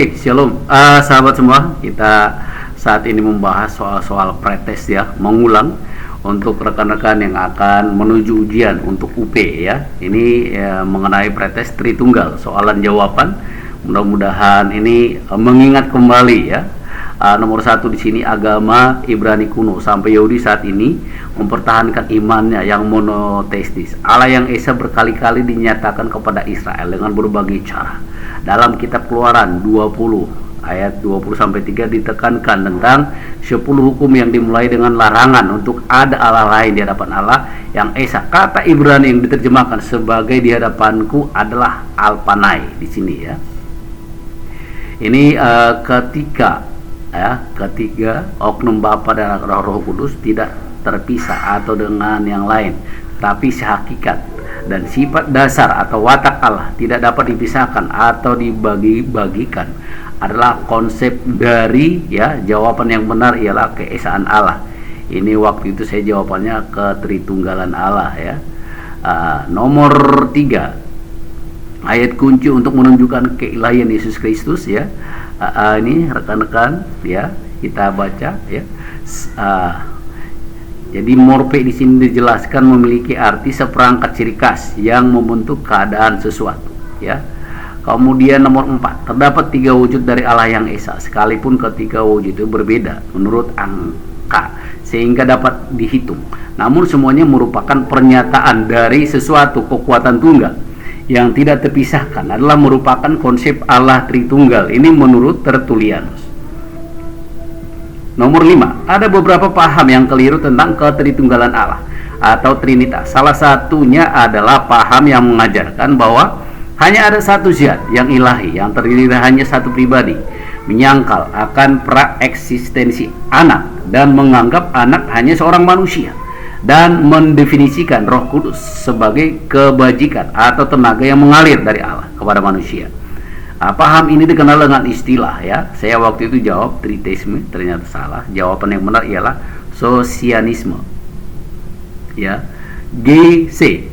Shalom, sahabat semua. Kita saat ini membahas soal pretest ya, mengulang untuk rekan-rekan yang akan menuju ujian untuk UP ya. Ini mengenai pretest Tritunggal, soalan jawaban. Mudah-mudahan ini mengingat kembali ya. Nomor 1 di sini agama Ibrani kuno sampai Yahudi saat ini mempertahankan imannya yang monoteistis. Allah yang esa berkali-kali dinyatakan kepada Israel dengan berbagai cara. Dalam kitab Keluaran 20 ayat 20 sampai 3 ditekankan tentang 10 hukum yang dimulai dengan larangan untuk ada Allah lain di hadapan Allah yang esa. Kata Ibrani yang diterjemahkan sebagai di hadapanku adalah alpanai di sini ya. Ini ketika oknum Bapa dan Roh Kudus tidak terpisah atau dengan yang lain, tapi sehakikat dan sifat dasar atau watak Allah tidak dapat dipisahkan atau dibagi-bagikan adalah konsep dari ya jawaban yang benar ialah keesaan Allah. Ini waktu itu saya jawabannya ketritunggalan Allah ya. Nomor 3 ayat kunci untuk menunjukkan keilahian Yesus Kristus ya. Ini rekan-rekan ya kita baca ya. Jadi morpe di sini dijelaskan memiliki arti seperangkat ciri khas yang membentuk keadaan sesuatu ya. Kemudian nomor 4, terdapat 3 wujud dari Allah yang esa sekalipun ketiga wujud itu berbeda menurut angka sehingga dapat dihitung. Namun semuanya merupakan pernyataan dari sesuatu kekuatan tunggal yang tidak terpisahkan adalah merupakan konsep Allah Tritunggal. Ini menurut Tertullianus. Nomor 5, ada beberapa paham yang keliru tentang ketritunggalan Allah atau Trinitas. Salah satunya adalah paham yang mengajarkan bahwa hanya ada satu zat yang ilahi yang terdiri dari hanya satu pribadi, menyangkal akan praeksistensi anak dan menganggap anak hanya seorang manusia, dan mendefinisikan Roh Kudus sebagai kebajikan atau tenaga yang mengalir dari Allah kepada manusia. Paham ini dikenal dengan istilah ya. Saya waktu itu jawab triteisme, ternyata salah. Jawaban yang benar ialah sosianisme. Ya. G.C.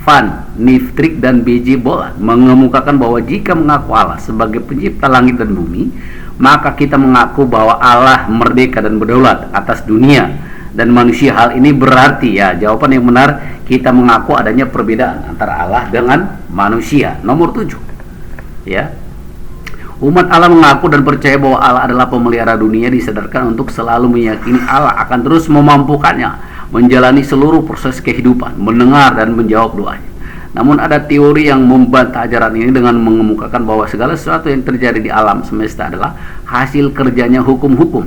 Van Niftrick dan B.J. Bolland mengemukakan bahwa jika mengaku Allah sebagai pencipta langit dan bumi, maka kita mengaku bahwa Allah merdeka dan berdaulat atas dunia dan manusia. Hal ini berarti ya, jawaban yang benar kita mengaku adanya perbedaan antara Allah dengan manusia. Nomor 7 ya. Umat Allah mengaku dan percaya bahwa Allah adalah pemelihara dunia, disadarkan untuk selalu meyakini Allah akan terus memampukannya menjalani seluruh proses kehidupan, mendengar dan menjawab doanya. Namun ada teori yang membantah ajaran ini dengan mengemukakan bahwa segala sesuatu yang terjadi di alam semesta adalah hasil kerjanya hukum-hukum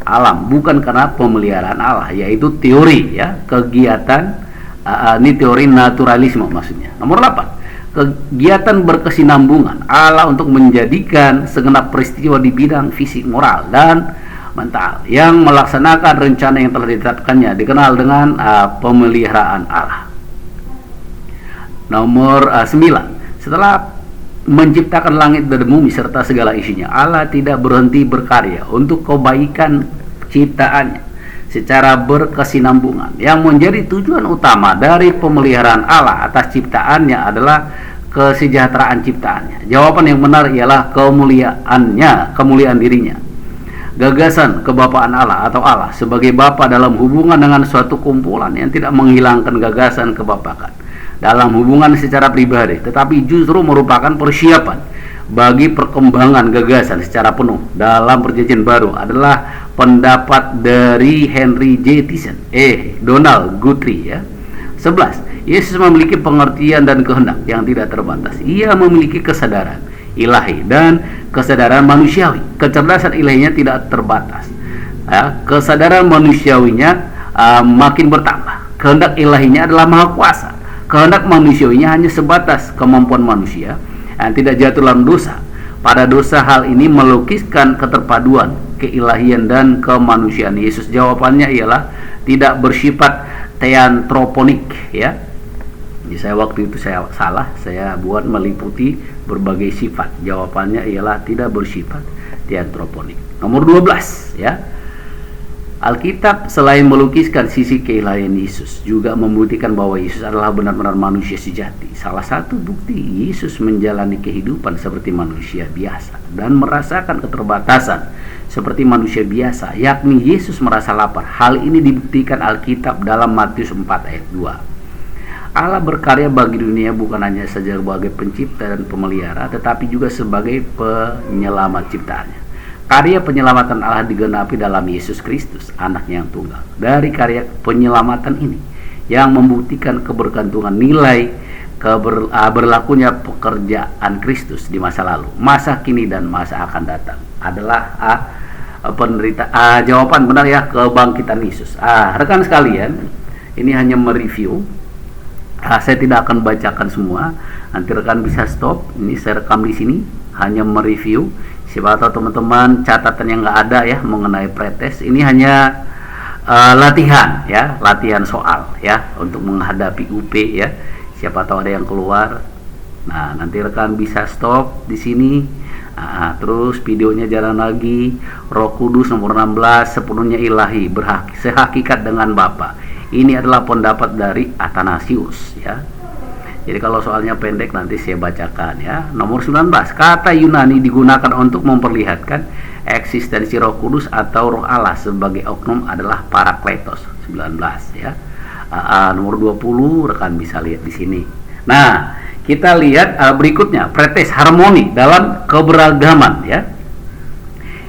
alam, bukan karena pemeliharaan Allah, yaitu teori ya kegiatan ini teori naturalisme maksudnya. Nomor 8, kegiatan berkesinambungan Allah untuk menjadikan segenap peristiwa di bidang fisik, moral, dan mental yang melaksanakan rencana yang telah ditetapkannya dikenal dengan pemeliharaan Allah. Nomor 9, setelah menciptakan langit dan bumi serta segala isinya, Allah tidak berhenti berkarya untuk kebaikan ciptaannya secara berkesinambungan. Yang menjadi tujuan utama dari pemeliharaan Allah atas ciptaannya adalah kesejahteraan ciptaannya. Jawaban yang benar ialah kemuliaan dirinya. Gagasan kebapaan Allah atau Allah sebagai Bapa dalam hubungan dengan suatu kumpulan yang tidak menghilangkan gagasan kebapakan dalam hubungan secara pribadi, tetapi justru merupakan persiapan bagi perkembangan gagasan secara penuh dalam perjanjian baru adalah pendapat dari Henry J. Tyson, Donald Guthrie ya. 11. Yesus memiliki pengertian dan kehendak yang tidak terbatas. Ia memiliki kesadaran ilahi dan kesadaran manusiawi. Kecerdasan ilahinya tidak terbatas. Ya, kesadaran manusiawinya makin bertambah. Kehendak ilahinya adalah maha kuasa. Kehendak manusiawinya hanya sebatas kemampuan manusia yang tidak jatuh dalam dosa. Pada dosa hal ini melukiskan keterpaduan keilahian dan kemanusiaan Yesus. Jawabannya ialah tidak bersifat teantroponik ya. Jadi saya waktu itu saya salah, saya buat meliputi berbagai sifat. Jawabannya ialah tidak bersifat teantroponik. Nomor 12 ya. Alkitab selain melukiskan sisi keilahian Yesus, juga membuktikan bahwa Yesus adalah benar-benar manusia sejati. Salah satu bukti Yesus menjalani kehidupan seperti manusia biasa dan merasakan keterbatasan seperti manusia biasa, yakni Yesus merasa lapar. Hal ini dibuktikan Alkitab dalam Matius 4 ayat 2. Allah berkarya bagi dunia bukan hanya saja sebagai pencipta dan pemelihara, tetapi juga sebagai penyelamat ciptaannya. Karya penyelamatan Allah digenapi dalam Yesus Kristus, anaknya yang tunggal. Dari karya penyelamatan ini yang membuktikan kebergantungan nilai berlakunya pekerjaan Kristus di masa lalu, masa kini, dan masa akan datang adalah jawaban benar ya, kebangkitan Yesus. Rekan sekalian, ini hanya mereview. Saya tidak akan bacakan semua. Nanti rekan bisa stop. Ini saya rekam di sini, hanya mereview. Siapa tahu teman-teman catatan yang nggak ada ya mengenai pretest. Ini hanya latihan ya, latihan soal ya untuk menghadapi UP ya. Siapa tahu ada yang keluar. Nah, nanti rekan bisa stop di sini. Terus videonya jalan lagi. Roh Kudus nomor 16, sepenuhnya ilahi, sehakikat dengan Bapa. Ini adalah pendapat dari Athanasius ya. Jadi kalau soalnya pendek nanti saya bacakan ya. Nomor 19, kata Yunani digunakan untuk memperlihatkan eksistensi Roh Kudus atau Roh Allah sebagai oknum adalah Parakletos. 19 ya. Nomor 20 rekan bisa lihat di sini. Nah, kita lihat berikutnya, pretest harmoni dalam keberagaman ya.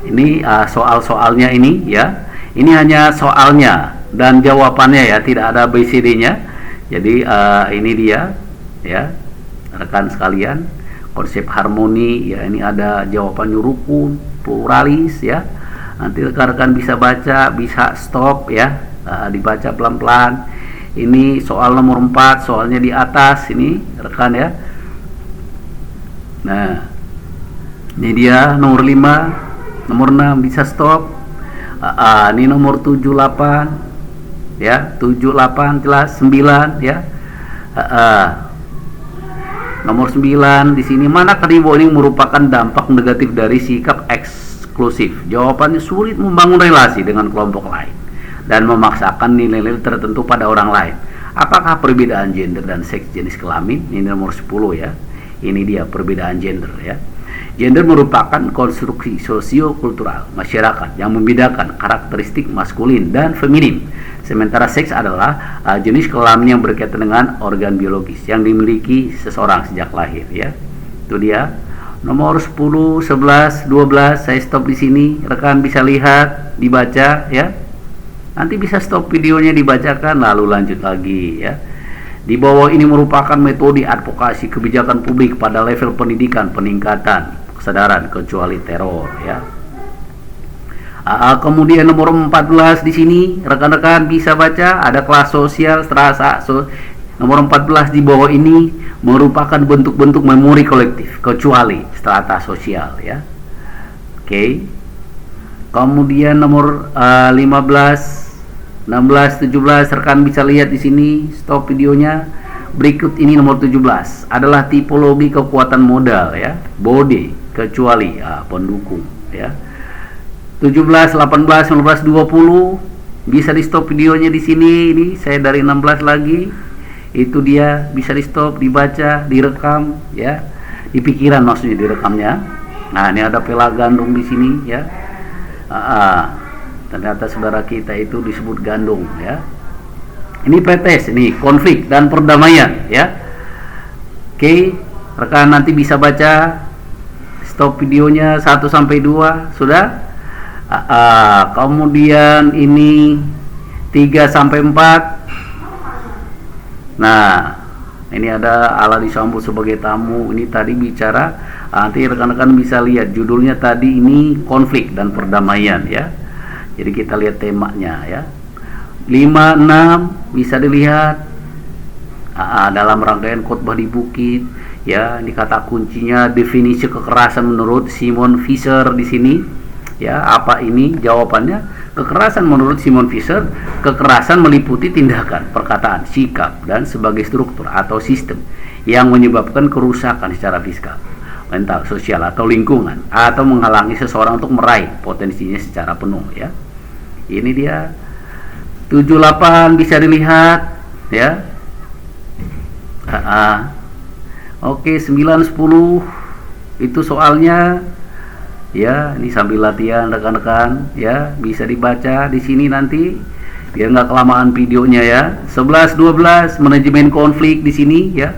Ini soal-soalnya ini ya. Ini hanya soalnya dan jawabannya ya, tidak ada BCD-nya. Jadi ini dia ya rekan sekalian, konsep harmoni ya. Ini ada jawabannya rukun, pluralis ya. Nanti rekan-rekan bisa baca, bisa stop ya, dibaca pelan-pelan. Ini soal nomor 4, soalnya di atas ini rekan ya. Nah, ini dia nomor 5, nomor 6 bisa stop. Ini nomor 78 ya, 78 jelas, 9 ya. Nomor 9 di sini, mana rewarding merupakan dampak negatif dari sikap eksklusif? Jawabannya sulit membangun relasi dengan kelompok lain dan memaksakan nilai-nilai tertentu pada orang lain. Apakah perbedaan gender dan seks jenis kelamin? Ini nomor 10 ya. Ini dia perbedaan gender ya. Gender merupakan konstruksi sosio-kultural masyarakat yang membedakan karakteristik maskulin dan feminin. Sementara seks adalah jenis kelamin yang berkaitan dengan organ biologis yang dimiliki seseorang sejak lahir ya. Itu dia. Nomor 10, 11, 12 saya stop di sini. Rekan bisa lihat, dibaca ya. Nanti bisa stop videonya, dibacakan lalu lanjut lagi ya. Di bawah ini merupakan metode advokasi kebijakan publik pada level pendidikan, peningkatan kesadaran kecuali teror ya. Kemudian nomor 14 di sini rekan-rekan bisa baca, ada kelas sosial strata. Nomor 14 di bawah ini merupakan bentuk-bentuk memori kolektif kecuali strata sosial ya. Oke. Kemudian nomor 15, 16, 17 rekan bisa lihat di sini, stop videonya. Berikut ini nomor 17 adalah tipologi kekuatan modal ya, body kecuali pendukung ya. 17, 18, 19, 20 bisa di stop videonya di sini. Ini saya dari 16 lagi. Itu dia, bisa di stop, dibaca, direkam ya. Di pikiran maksudnya direkamnya. Nah, ini ada pela gandum di sini ya. Ternyata saudara kita itu disebut gandum ya. Ini pretest, ini konflik dan perdamaian ya. Oke, rekan nanti bisa baca. Stop videonya 1 sampai 2 sudah. Kemudian ini 3 sampai 4. Nah, ini ada Allah disambut sebagai tamu. Ini tadi bicara, nanti rekan-rekan bisa lihat judulnya tadi ini konflik dan perdamaian ya. Jadi kita lihat temanya ya. 5, 6 bisa dilihat dalam rangkaian khotbah di bukit ya. Ini kata kuncinya definisi kekerasan menurut Simon Fisher di sini. Ya, apa ini jawabannya? Kekerasan menurut Simon Fisher, kekerasan meliputi tindakan, perkataan, sikap, dan sebagai struktur atau sistem yang menyebabkan kerusakan secara fisikal, mental, sosial, atau lingkungan, atau menghalangi seseorang untuk meraih potensinya secara penuh ya. Ini dia 78 bisa dilihat ya. Oke, 9 10 itu soalnya ya. Ini sambil latihan rekan-rekan ya, bisa dibaca di sini nanti biar nggak kelamaan videonya ya. 11 12 manajemen konflik di sini ya.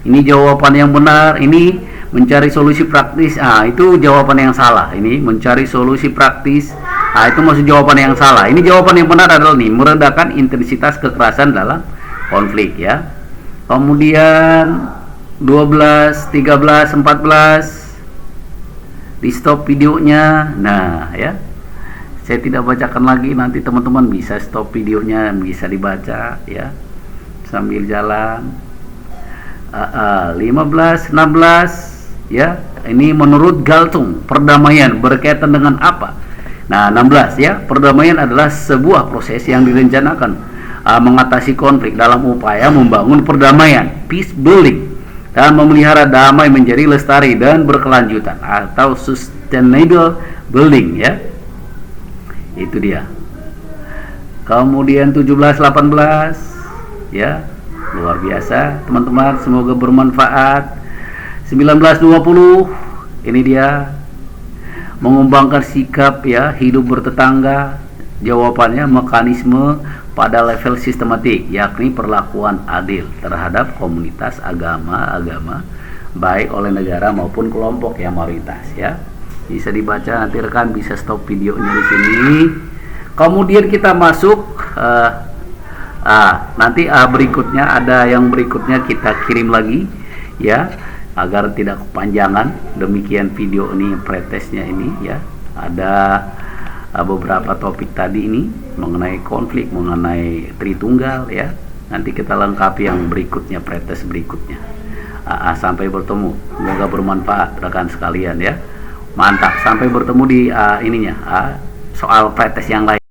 Ini jawaban yang benar. Ini mencari solusi praktis. Itu jawaban yang salah. Ini mencari solusi praktis. Itu maksud jawaban yang salah. Ini jawaban yang benar adalah nih, meredakan intensitas kekerasan dalam konflik ya. Kemudian 12, 13, 14 di stop videonya. Nah ya, saya tidak bacakan lagi, nanti teman-teman bisa stop videonya, bisa dibaca ya sambil jalan. 15, 16 ya. Ini menurut Galtung, perdamaian berkaitan dengan apa? Nah, 16 ya, perdamaian adalah sebuah proses yang direncanakan mengatasi konflik dalam upaya membangun perdamaian, peace building, dan memelihara damai menjadi lestari dan berkelanjutan atau sustainable building ya. Itu dia. Kemudian 17 18 ya. Luar biasa, teman-teman, semoga bermanfaat. 19 20 ini dia, mengembangkan sikap ya, hidup bertetangga. Jawabannya mekanisme pada level sistematik, yakni perlakuan adil terhadap komunitas agama baik oleh negara maupun kelompok yang mayoritas ya. Bisa dibaca, nanti rekan bisa stop videonya di sini. Kemudian kita masuk nanti berikutnya, ada yang berikutnya kita kirim lagi ya, agar tidak kepanjangan. Demikian video ini, pretestnya ini ya. Ada beberapa topik tadi ini mengenai konflik, mengenai Tritunggal ya. Nanti kita lengkapi yang berikutnya, pretest berikutnya. Sampai bertemu, semoga bermanfaat rekan sekalian ya. Mantap, sampai bertemu di soal pretest yang lain.